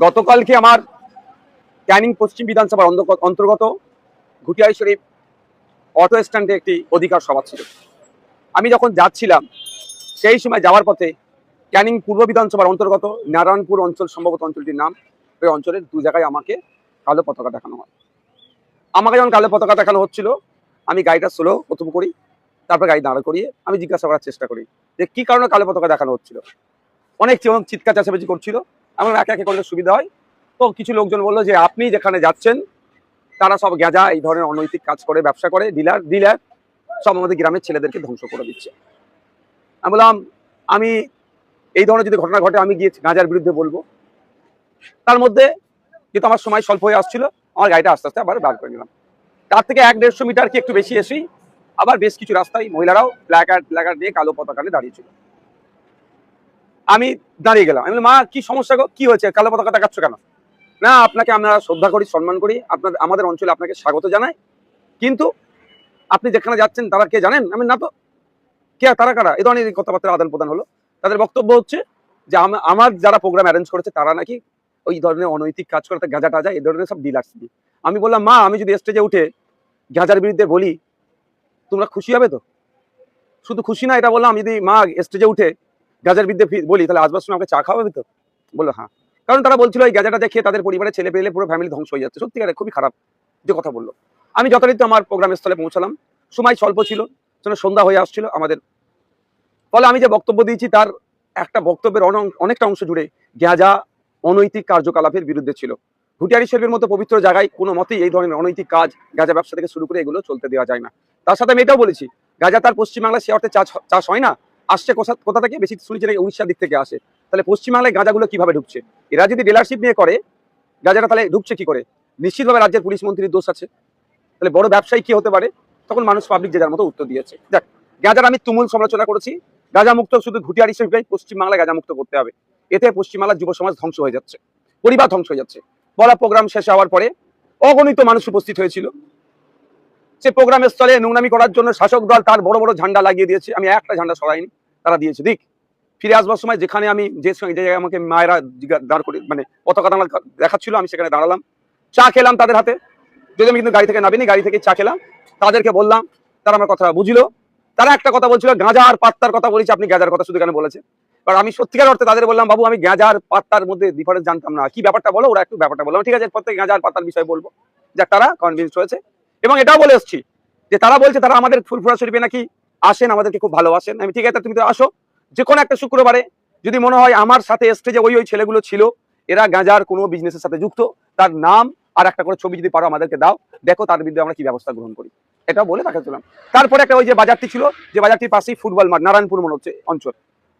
গতকালকে আমার ক্যানিং পশ্চিম বিধানসভার অন্তর্গত ঘুটিয়ারি শরীফ অটো স্ট্যান্ডে একটি অধিকার সভা ছিল। আমি যখন যাচ্ছিলাম সেই সময় যাওয়ার পথে ক্যানিং পূর্ব বিধানসভার অন্তর্গত নারায়ণপুর অঞ্চল, সম্ভবত অঞ্চলটির নাম, ওই অঞ্চলের দু জায়গায় আমাকে কালো পতাকা দেখানো হয়। আমাকে যখন কালো পতাকা দেখানো হচ্ছিল, আমি গাড়িটা স্লো প্রথম করি, তারপর গাড়ি দাঁড়া করিয়ে আমি জিজ্ঞাসা করার চেষ্টা করি যে কি কারণে কালো পতাকা দেখানো হচ্ছিল। অনেক চিৎকার চেঁচামেচি করছিল। আমার একে একে করলে সুবিধা হয়। তো কিছু লোকজন বললো যে আপনি যেখানে যাচ্ছেন তারা সব গেঁজা এই ধরনের অনৈতিক কাজ করে, ব্যবসা করে, ডিলার সব আমাদের গ্রামের ছেলেদেরকে ধ্বংস করে দিচ্ছে। আমি বললাম আমি এই ধরনের যদি ঘটনা ঘটে আমি গিয়ে গাঁজার বিরুদ্ধে বলবো। তার মধ্যে যেহেতু আমার সময় স্বল্প হয়ে আসছিল, আমার গাড়িটা আস্তে আস্তে আবার বার করে নিলাম। তার থেকে 1-150 মিটার কি একটু বেশি এসেই আবার বেশ কিছু রাস্তায় মহিলারাও প্ল্যাকার্ড নিয়ে কালো পতাকা নিয়ে দাঁড়িয়েছিল। আমি দাঁড়িয়ে গেলাম। আমি বললাম, মা কি সমস্যা গো, কি হয়েছে, কালো পতাকা দেখাচ্ছ কেন? না, আপনাকে আমরা শ্রদ্ধা করি, সম্মান করি, আমাদের অঞ্চলে আপনাকে স্বাগত জানাই, কিন্তু আপনি যেখানে যাচ্ছেন তারা কে জানেন? আমি না তো, কে, তারা কারা? এই ধরনের কথাবার্তা আদান প্রদান হলো। তাদের বক্তব্য হচ্ছে যে আমার যারা প্রোগ্রাম অ্যারেঞ্জ করেছে তারা নাকি ওই ধরনের অনৈতিক কাজ করে, গাঁজা টাজা এই ধরনের সব ডিলার্স দিয়ে। আমি বললাম, মা আমি যদি স্টেজে উঠে গাঁজার বিরুদ্ধে বলি তোমরা খুশি হবে তো? শুধু খুশি না, এটা বললাম, আমি যদি মা স্টেজে উঠে গাঁজার বিরুদ্ধে বলি তাহলে আসবার সময় আমাকে চা খাওয়াবে তো? বললো হ্যাঁ। কারণ তারা বলছিল এই গাঁজাটা দেখে তাদের পরিবারের ছেলে পেলে পুরো ফ্যামিলি ধ্বংস হয়ে যাচ্ছে। সত্যিকারে খুবই খারাপ যে কথা বললো। আমি যথারীতি আমার প্রোগ্রামের স্থলে পৌঁছালাম। সময় স্বল্প ছিল, সন্ধ্যা হয়ে আসছিল আমাদের। ফলে আমি যে বক্তব্য দিয়েছি তার একটা বক্তব্যের অনেকটা অংশ জুড়ে গাঁজা অনৈতিক কার্যকলাপের বিরুদ্ধে ছিল। ঘুটিয়ারি শরীফের মতো পবিত্র জায়গায় কোনো মতেই এই ধরনের অনৈতিক কাজ, গাঁজা ব্যবসা থেকে শুরু করে এগুলো চলতে দেওয়া যায় না। তার সাথে আমি এটাও বলেছি, গাঁজা তার পশ্চিমবাংলায় সে অর্থে চাষ হয় না, আসছে কোথা থেকে? বেশি শুনেছি নাকি উড়িষ্যার দিক থেকে আসে। তাহলে পশ্চিমবাংলায় গাঁজাগুলো কিভাবে ঢুকছে? এরা যদি ডিলারশিপ নিয়ে করে গাঁজাটা, তাহলে ঢুকছে কি করে? নিশ্চিতভাবে রাজ্যের পুলিশ মন্ত্রীর দোষ আছে। তাহলে বড় ব্যবসায়ী কি হতে পারে? তখন মানুষ পাবলিক যে যার মতো উত্তর দিয়েছে। যাক, গাঁজার আমি তুমুল সমালোচনা করেছি। গাঁজা মুক্ত শুধু ঘুটিয়ারি শরীফকেই পশ্চিমবাংলায় গাঁজা মুক্ত করতে হবে। এতে পশ্চিমবাংলার যুব সমাজ ধ্বংস হয়ে যাচ্ছে, পরিবার ধ্বংস হয়ে যাচ্ছে। বলা প্রোগ্রাম শেষ হওয়ার পরে অগণিত মানুষ উপস্থিত হয়েছিল। সে প্রোগ্রামের স্থলে নোংরামি করার জন্য শাসক দল তার বড় বড় ঝান্ডা লাগিয়ে দিয়েছে। আমি একটা ঝান্ডা সরাইনি, তারা দিয়েছে দিক। ফিরে আসবার সময় যেখানে আমি যে জায়গায় আমাকে মায়েরা দাঁড় করে মানে পতাকা দেখাচ্ছিল, আমি সেখানে দাঁড়ালাম, চা খেলাম তাদের হাতে। যদি আমি কিন্তু গাড়ি থেকে নামিনি, গাড়ি থেকে চা খেলাম, তাদেরকে বললাম, তারা আমার কথা বুঝলো। তারা একটা কথা বলছিল, গাঁজা আর পাত্তার কথা বলেছি, আপনি গাঁজার কথা শুধু কেন বলেছেন? কারণ আমি সত্যিকার অর্থে তাদের বললাম, বাবু আমি গাঁজা আর পাত্তার মধ্যে ডিফারেন্স জানতাম না, কি ব্যাপারটা বলো। ওরা একটু ব্যাপারটা বললাম, ঠিক আছে প্রত্যেক গাঁজা আর পাত্তার বিষয়ে বলবো। যাক, তারা কনভিন্স হয়েছে। এবং এটাও বলে এসছি যে তারা বলছে তারা আমাদের ফুরফুরা শরীফে নাকি আসেন, আমাদেরকে খুব ভালোবাসেন। আমি ঠিক আছে, তুমি তো আসো যে কোনো একটা শুক্রবারে, যদি মনে হয় আমার সাথে স্টেজে ওই ছেলেগুলো ছিল এরা গাঁজার কোনো বিজনেসের সাথে যুক্ত, তার নাম আর একটা করে ছবি যদি পারো আমাদেরকে দাও, দেখো তার বিরুদ্ধে আমরা কি ব্যবস্থা গ্রহণ করি। এটাও বলে দেখাচ্ছিলাম। তারপরে একটা ওই যে বাজারটি ছিল, যে বাজারটির পাশেই ফুটবল মাঠ, নারায়ণপুর মনে হচ্ছে অঞ্চল,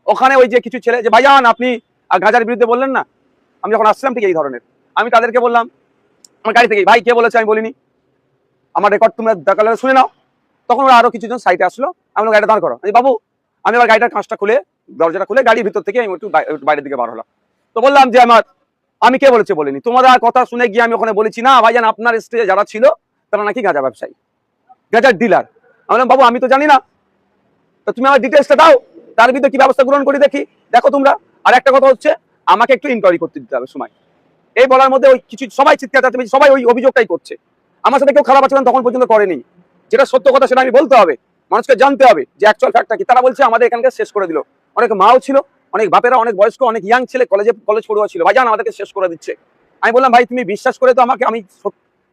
ওখানে ওই যে কিছু ছেলে যে ভাইজান আপনি গাঁজার বিরুদ্ধে বললেন না, আমি যখন আসছিলাম ঠিক এই ধরনের, আমি তাদেরকে বললাম আমার গাড়ি থেকে, ভাই কে বলেছে আমি বলিনি, আমার রেকর্ড তোমরা দরকার শুনে নাও। তখন ওরা আরো কিছুজন সাইডে আসলো, আমি গাড়িটা দাঁড় করো। বাবু আমি আবার গাড়িটার কাঁচটা খুলে, দরজাটা খুলে গাড়ির ভিতর থেকে আমি একটু বাইরের দিকে বার হলাম। তো বললাম যে আমি কে বলেছে বলিনি, তোমাদের কথা শুনে গিয়ে আমি ওখানে বলেছি না ভাইজান আপনার স্টেজে যারা ছিল তারা নাকি গাঁজা ব্যবসায়ী, গাঁজার ডিলার। আমি বললাম বাবু আমি তো জানি না, তো তুমি আমার ডিটেলসটা দাও, তার ভিতরে কি ব্যবস্থা গ্রহণ করি দেখি, দেখো তোমরা। আর একটা কথা হচ্ছে আমাকে একটু ইনকোয়ারি করতে দিতে হবে সময়। এই বলার মধ্যে ওই কিছু সবাই চিৎকার চাচ্ছে, সবাই ওই অভিযোগটাই করছে। আমার সাথে কেউ খারাপ আচরণ তখন পর্যন্ত করেনি। যেটা সত্য কথা সেটা আমি বলতে হবে, মানুষকে জানতে হবে যে অ্যাকচুয়াল ফ্যাক্টটা কি। তারা বলছে আমাদের এখানকার শেষ করে দিল। অনেক মাও ছিল, অনেক বাপেরা, অনেক বয়স্ক, অনেক ইয়াং ছেলে, কলেজ পড়ুয়া ছিল, ভাইজান আমাদেরকে শেষ করে দিচ্ছে। আমি বললাম ভাই তুমি বিশ্বাস করে তো আমাকে আমি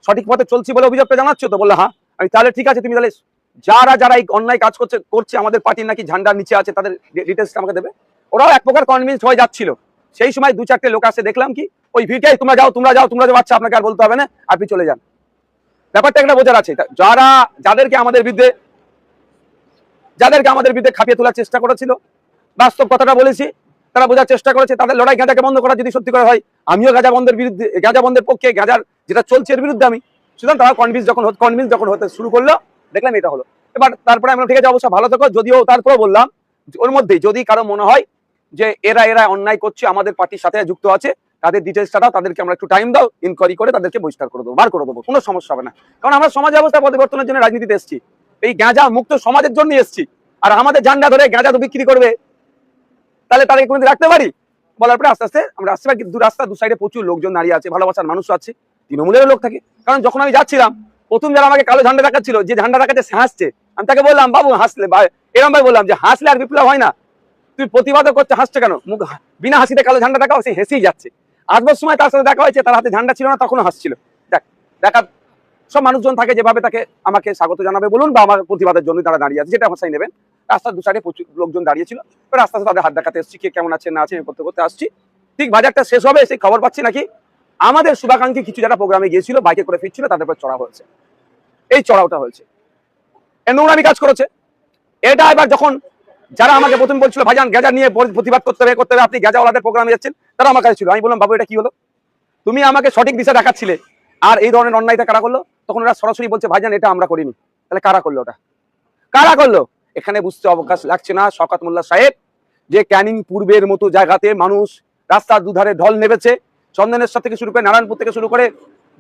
সঠিক পথে চলছি বলে অভিযোগটা জানাচ্ছ তো? বললো হ্যাঁ। আমি তাহলে ঠিক আছে, তুমি তাহলে যারা এই অন্যায় কাজ করছে আমাদের পার্টির নাকি ঝান্ডার নিচে আছে তাদের ডিটেলসটা আমাকে দেবে। ওরাও এক প্রকার কনভিন্স হয়ে যাচ্ছিল। সেই সময় 2-4টে লোক আসে, দেখলাম কি ওই ভিড়টাই তোমরা যাও, আচ্ছা আপনাকে আর বলতে হবে না, আপনি চলে যান। ব্যাপারটা একটা বোঝার আছে। যাদেরকে আমাদের বিরুদ্ধে খাপিয়ে তোলার চেষ্টা করেছিল, বাস্তব কথাটা বলেছি, তারা বোঝার চেষ্টা করেছে তাদের লড়াই গাঁজাকে বন্ধ করা যদি সত্যি করে হয়, আমিও গাঁজা বন্ধের পক্ষে, গাঁজার যেটা চলছে এর বিরুদ্ধে আমি। সুতরাং তারা কনভিন্স যখন হতে শুরু করলো, দেখলাম এটা হলো। এবার তারপরে আমরা ঠিক আছে অবশ্য ভালো থেকো, যদিও তারপরে বললাম ওর মধ্যেই যদি কারো মনে হয় যে এরা অন্যায় করছে, আমাদের পার্টির সাথে যুক্ত আছে, তাদের ডিটেলসটা দাও, তাদেরকে আমরা একটু টাইম দাও, ইনকোয়ারি করে তাদেরকে বহিষ্কার করে দেবো, বার করে দেবো, কোনো সমস্যা হবে না। কারণ আমরা সমাজ ব্যবস্থা পরিবর্তনের জন্য রাজনীতিতে এসেছি, এই গাঁজা মুক্ত সমাজের জন্য এসেছি। আর আমাদের ঝান্ডা ধরে গাঁজা তো বিক্রি করবে, তাহলে তাদেরকে কোনোদিন রাখতে পারি? বলার পরে আস্তে আস্তে আমরা রাস্তা দু সাইডে প্রচুর লোকজন দাঁড়িয়ে আছে, ভালোবাসার মানুষ আছে, তৃণমূলেরও লোক থাকে। কারণ যখন আমি যাচ্ছিলাম প্রথম যারা আমাকে কালো ঝান্ডা দেখাচ্ছিল, যে ঝান্ডা দেখাচ্ছে সে হাসছে, আমি তাকে বললাম বাবু হাসলে, এরম ভাই বললাম যে হাসলে আর বিপ্লব হয় না, তুই প্রতিবাদও করতে হাসছে কেন, মুখ বিনা হাসিতে কালো ঝান্ডা দেখাও, সে হেসেই যাচ্ছে। আসবার সময় তার সাথে দেখা হয়েছে, তার হাতে ঝান্ডা ছিল না, তখনও হাসছিল। দেখা সব মানুষজন থাকে যেভাবে তাকে আমাকে স্বাগত জানাবে বলুন বা আমার প্রতিবাদের জন্য তারা দাঁড়িয়ে আছে, যেটা হাসাই নেবেন। রাস্তার দু সাইডে প্রচুর লোকজন দাঁড়িয়ে ছিল, রাস্তা তাদের হাত দেখাতে এসেছি, কে কেমন আছে না আছে করতে করতে আসছি। ঠিক বাজারটা শেষ হবে সেই খবর পাচ্ছি নাকি আমাদের শুভাকাঙ্ক্ষী কিছু যারা প্রোগ্রামে গিয়েছিল বাইকে করে ফিরছিল, তাদের উপর চড়া হয়েছে। এই চড়াওটা হয়েছে, নোংরামি কাজ করেছে। এটা এবার যখন যারা আমাকে প্রথম বলছিল ভাইজান গেজা নিয়ে প্রতিবাদ করতে হবে আপনি গেজাওয়ালাদের প্রোগ্রামে যাচ্ছেন, তারা আমার কাছে ছিল। আমি বললাম বাবু এটা কি হলো, তুমি আমাকে সঠিক দিশা দেখাচ্ছিলে আর এই ধরনের অন্যায়টা কারা করলো? তখন ওরা সরাসরি বলছে ভাইজান এটা আমরা করিনি। তাহলে কারা করলো? ওটা কারা করলো? এখানে বুঝতে অবকাশ লাগছে না শওকত মোল্লা সাহেব, যে ক্যানিং পূর্বের মতো জায়গাতে মানুষ রাস্তার দুধারে ঢল নেমেছে, চন্দনেশ্বর থেকে শুরু করে নারায়ণপুর থেকে শুরু করে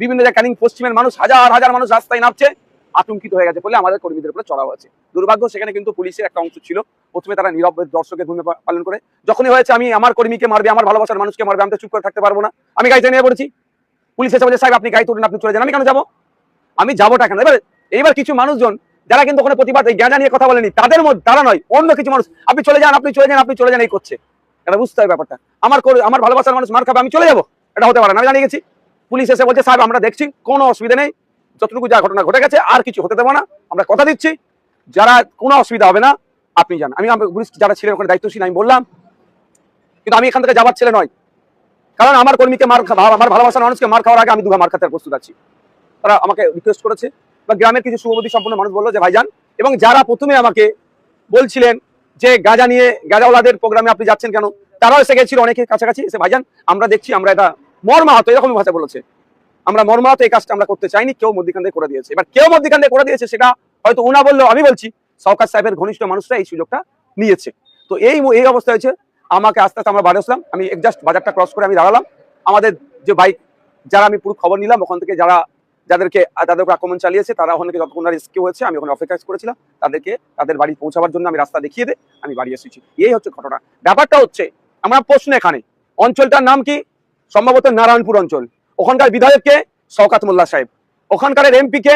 বিভিন্ন জায়গায় ক্যানিং পশ্চিমের মানুষ হাজার হাজার মানুষ রাস্তায় নামছে, আতঙ্কিত হয়ে গেছে বলে আমাদের কর্মীদের উপরে চড়া হয়েছে। দুর্ভাগ্য সেখানে কিন্তু পুলিশের একটা অংশ ছিল, প্রথমে তারা নীরব দর্শকের ভূমিকা পালন করে। যখনই হয়েছে আমি আমার কর্মীকে মারবে, আমার ভালোবাসার মানুষকে মারবে, আমি তো চুপ করে থাকতে পারবো না, আমি গাড়িতে নিয়ে পড়েছি। পুলিশ এসে বলছে সাহেব আপনি গাড়ি তুলুন, আপনি চলে যান। আমি কেন যাবো? আমি যাবোটা কেন? এইবার কিছু মানুষজন যারা কিন্তু ওখানে প্রতিবাদ এই গাঁজা নিয়ে কথা বলেনি, তাদের মধ্যে তারা নয়, অন্য কিছু মানুষ আপনি চলে যান, আপনি চলে যান, আপনি চলে যান এই করছে। এটা বুঝতে হবে ব্যাপারটা। আমার ভালোবাসার মানুষ মার খাবে, আমি চলে যাবো, এটা হতে পারে না। আমি জানিয়ে গেছি। পুলিশ এসে বলছে সাহেব আমরা দেখছি, কোনো অসুবিধা নেই, যতটুকু যা ঘটনা ঘটে গেছে আর কিছু হতে দেবো না, আমরা কথা দিচ্ছি, যারা কোনো অসুবিধা হবে না আপনি যান। আমি পুলিশ যারা ছিলেন ওখানে দায়িত্বশীল, আমি বললাম কিন্তু আমি এখান থেকে যাবার ছেলে নয়, কারণ আমার কর্মীকে আমার ভালোবাসার মানুষকে মার খাওয়ার আগে আমি দুবার মার খাতে প্রস্তুত আছি। তারা আমাকে রিকোয়েস্ট করেছে বা গ্রামের কিছু শুভবুদ্ধি সম্পন্ন মানুষ বললো যে ভাইজান, এবং যারা প্রথমে আমাকে বলছিলেন যে গাঁজা নিয়ে গাঁজাওয়ালাদের প্রোগ্রামে আপনি যাচ্ছেন কেন, তারাও এসে গেছিল অনেকে কাছাকাছি এসে ভাইজান আমরা দেখছি, আমরা এটা মর্মাহত, এরকম ভাষা বলেছে, আমরা মর্মাহত, এই কাজটা আমরা করতে চাইনি, কেউ মধ্যখান দিয়ে করে দিয়েছে। এবার কেউ মধ্যখান দিয়ে করে দিয়েছে সেটা হয়তো উনা বললেও আমি বলছি শওকত সাহেবের ঘনিষ্ঠ মানুষরা এই সুযোগটা নিয়েছে। তো এই অবস্থা হয়েছে। আমাকে আস্তে আস্তে আমরা বাড়ি আসলাম, আমি জাস্ট বাজারটা ক্রস করে আমি দাঁড়ালাম। আমাদের যে বাইক যারা আমি পুরো খবর নিলাম ওখান থেকে যাদের উপর আক্রমণ চালিয়েছে তারা ওখান থেকে যতক্ষণ রেস্কিউ হয়েছে, আমি ওখানে অপেক্ষা করেছিলাম তাদের বাড়ি পৌঁছাবার জন্য। আমি রাস্তা দেখিয়ে দিয়ে আমি বাড়ি এসেছি। এই হচ্ছে ঘটনা। ব্যাপারটা হচ্ছে আমার প্রশ্ন এখানে, অঞ্চলটার নাম কি? সম্ভবত নারায়ণপুর অঞ্চল। ওখানকার বিধায়ককে শওকত মোল্লা সাহেব, ওখানকার এমপি কে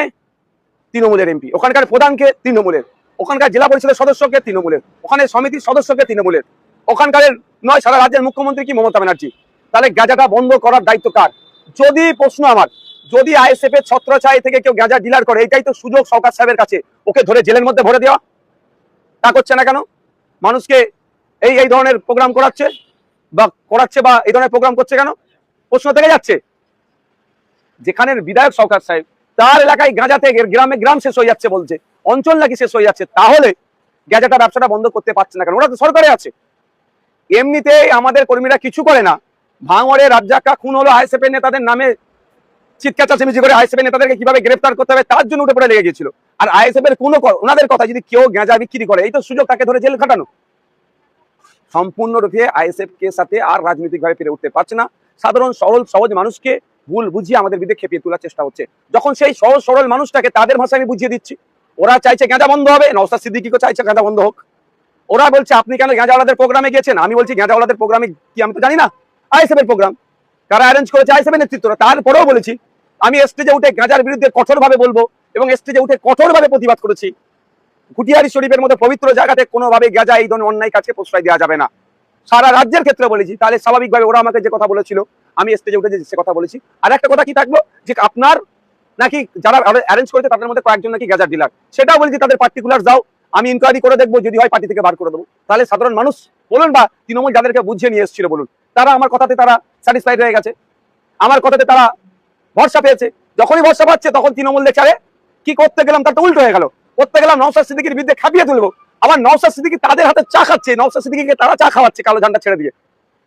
তৃণমূলের এমপি, ওখানকার প্রধানকে তৃণমূলের, ওখানকার জেলা পরিষদের সদস্যকে তৃণমূলের, ওখানে সমিতির সদস্যকে তৃণমূলের, ওখানকার নয় সারা রাজ্যের মুখ্যমন্ত্রী কি মমতা ব্যানার্জি। তাহলে গাঁজাটা বন্ধ করার দায়িত্ব কার? যদি প্রশ্ন আমার, যদি আইএসএফ এর ছত্রছায়া থেকে কেউ গাঁজা ডিলার করে, এটাই তো সুযোগ শওকত সাহেবের কাছে, ওকে ধরে জেলের মধ্যে ভরে দেওয়া। তা করছে না কেন? মানুষকে এই ধরনের প্রোগ্রাম করাচ্ছে বা এই ধরনের প্রোগ্রাম করছে কেন? প্রশ্ন থেকে যাচ্ছে। যেখানের বিধায়ক শওকত সাহেব, তার এলাকায় গাঁজাতে গ্রাম শেষ হয়ে যাচ্ছে বলছে, অঞ্চল নাকি শেষ হয়ে যাচ্ছে, তাহলে গাঁজাটা ব্যবসাটা বন্ধ করতে পারছে না কেন? ওরা তো সরকারে আছে। এমনিতেই আমাদের কর্মীরা কিছু করে না, ভাঙড়ে রাজ্জাক্কা খুন হলো, আইএসএফ এর নেতাদের নামে চিৎকার চেঁচামেচি করে আইএসএফ এর নেতাদেরকে কিভাবে গ্রেফতার করতে হবে তার জন্য উঠে পড়ে লেগে গেছিল। আর আইএসএফ এর ওনাদের কথা যদি কেউ গাঁজা বিক্রি করে, এই তো সুযোগ তাকে ধরে জেল খাটানো। সম্পূর্ণরূপে আইএসএফ কে সাথে আর রাজনৈতিক ভাবে পেরে উঠতে পারছে না। সাধারণ সহজ মানুষকে ভুল বুঝিয়ে আমাদের বিরুদ্ধে খেপিয়ে তোলার চেষ্টা হচ্ছে। যখন সেই সহজ সরল মানুষটাকে তাদের ভাষায় আমি বুঝিয়ে দিচ্ছি, ওরা চাইছে গাঁজা বন্ধ হবে, নওশাদ সিদ্দিকীও চাইছে গাঁজা বন্ধ হোক। ওরা বলছে আপনি কেন গাঁজাওয়ালাদের প্রোগ্রামে গেছেন? আমি বলছি গাঁজাওয়ালাদের প্রোগ্রামে কি আমি তো জানি না, আইএসএফ এর প্রোগ্রাম, কারা অ্যারেঞ্জ করেছে আইএসএফ এর নেতৃত্বরা। তারপরেও বলেছি আমি স্টেজে উঠে গাঁজার বিরুদ্ধে কঠোরভাবে বলবো এবং স্টেজে উঠে কঠোরভাবে প্রতিবাদ করেছি। ঘুটিয়ারি শরীফের মতো পবিত্র জায়গাতে কোনোভাবে গাঁজা এই ধরনের অন্যায় কাজকে প্রশ্রয় দেওয়া যাবে না। সারা রাজ্যের ক্ষেত্রে বলেছি। তাহলে স্বাভাবিকভাবে ওরা আমাকে যে কথা বলেছিল আমি স্টেজে উঠে সে কথা বলেছি। আর একটা কথা কি থাকলো যে আপনার নাকি যারা অ্যারেঞ্জ করেছে তাদের মধ্যে কয়েকজন নাকি গাঁজার ডিলার, সেটাও বলেছি তাদের পার্টিকুলার যাও, আমি ইনকোয়ারি করে দেখবো, যদি হয় পার্টি থেকে বার করে দেবো। তাহলে সাধারণ মানুষ বলুন বা তৃণমূল যাদেরকে বুঝিয়ে নিয়ে এসেছিল বলুন, তারা আমার কথাতে তারা স্যাটিসফাইড হয়ে গেছে, আমার কথাতে তারা ভরসা পেয়েছে। যখনই ভরসা পাচ্ছে তখন তৃণমূল দেখে কি করতে গেলাম তার তো উল্টো হয়ে গেল। করতে গেলাম নওশাদ সিদ্দিকীর বিরুদ্ধে খাপিয়ে তুলবো, আবার নওশাদ সিদ্দিকী তাদের হাতে চা খাচ্ছে, নওশাদ সিদ্দিকীকে তারা চা খাওয়াচ্ছে কালো ঝান্ডা ছেড়ে দিয়ে।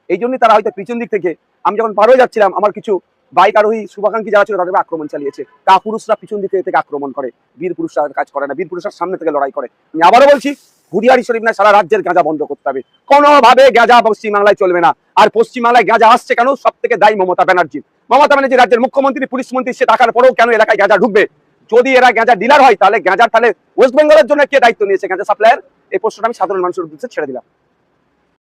এই জন্যই তারা হয়তো পিছন দিক থেকে, আমি যখন পার হয়ে যাচ্ছিলাম, আমার কিছু বাইক আরোহী শুভাকাঙ্ক্ষী যারা ছিল তাদের আক্রমণ চালিয়েছে। কাপুরুষরা পিছন দিক থেকে আক্রমণ করে, বীর পুরুষরা কাজ করে না, বীর পুরুষরা সামনে থেকে লড়াই করে। আমি আবারও বলছি, ঘুরিয়ারি শরীফ না সারা রাজ্যের গাঁজা বন্ধ করতে হবে, কোনোভাবে গাঁজা পশ্চিমবাংলায় চলবে না। আর পশ্চিমবাংলায় গাঁজা আসছে কেন? সব থেকে দায়ী মমতা ব্যানার্জি। মমতা ব্যানার্জি রাজ্যের মুখ্যমন্ত্রী, পুলিশ মন্ত্রী, সে টাকার পরেও কেন এলাকায় গাঁজা ঢুকবে? যদি এরা গাঁজা ডিলার হয় তাহলে গাঁজার তাহলে ওয়েস্ট বেঙ্গলের জন্য কে দায়িত্ব নিয়েছে গাঁজা সাপ্লাইয়ের? এই প্রশ্নটা আমি সাধারণ মানুষের উদ্দেশ্যে ছেড়ে দিলাম।